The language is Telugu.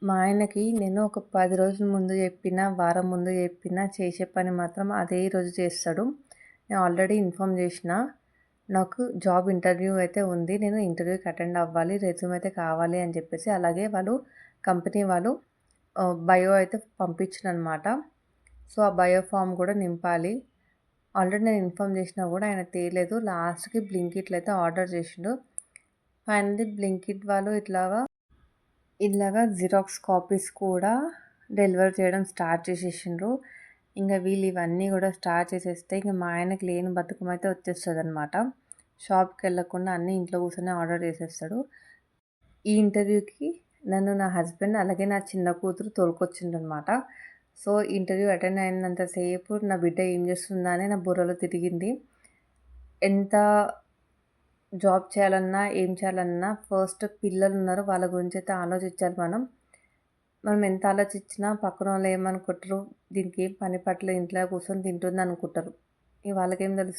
మా ఆయనకి నేను ఒక 10 రోజుల ముందు చెప్పినా, వారం ముందు చెప్పినా చేసే పని మాత్రం అదే రోజు చేస్తాడు. నేను ఆల్రెడీ ఇన్ఫార్మ్ చేసిన. నాకు జాబ్ ఇంటర్వ్యూ అయితే ఉంది. నేను ఇంటర్వ్యూకి అటెండ్ అవ్వాలి. రెజ్యూమ్ అయితే కావాలి అని చెప్పేసి, అలాగే వాళ్ళు కంపెనీ వాళ్ళు బయో అయితే పంపించిరనమాట. సో, ఆ బయో ఫార్మ్ కూడా నింపాలి. ఆల్రెడీ నేను ఇన్ఫార్మ్ చేసినా కూడా ఆయన తేలేదు. లాస్ట్‌కి బ్లింకిట్‌లో అయితే ఆర్డర్ చేసిండు. ఫైనల్లీ బ్లింకిట్ వాళ్ళు ఇలాగా జిరాక్స్ కాపీస్ కూడా డెలివర్ చేయడం స్టార్ట్ చేసేసిండ్రు. ఇంక వీళ్ళు ఇవన్నీ కూడా స్టార్ట్ చేసేస్తే ఇంక మా ఆయనకి లేని బద్ధకమైతే వచ్చేస్తదనమాట. షాప్‌కెళ్ళకుండా అన్నీ ఇంట్లో కూర్చొని ఆర్డర్ చేసేస్తాడు. ఈ ఇంటర్వ్యూకి నన్ను నా హస్బెండ్ అలాగే నా చిన్న కూతురు తోలుకొచ్చిండ్రనమాట. సో, ఇంటర్వ్యూ అటెండ్ అయినంత సేపు నా బిడ్డ ఏం చేస్తుందా అని నా బుర్రలో తిరిగింది. ఎంత జాబ్ చేయాలన్నా, ఏం చేయాలన్నా ఫస్ట్ పిల్లలున్నారు. వాళ్ళ గురించయితే ఆలోచించాలి మనం. మనం ఎంత ఆలోచించినా పక్కనోళ్ళు ఏమనుకుంటరు, దీనికేం పని పాట లేదు ఇంట్లో కూర్చొని తింటుందనుకుంటరు. ఇగ వాళ్ళకేం తెలుస్తది.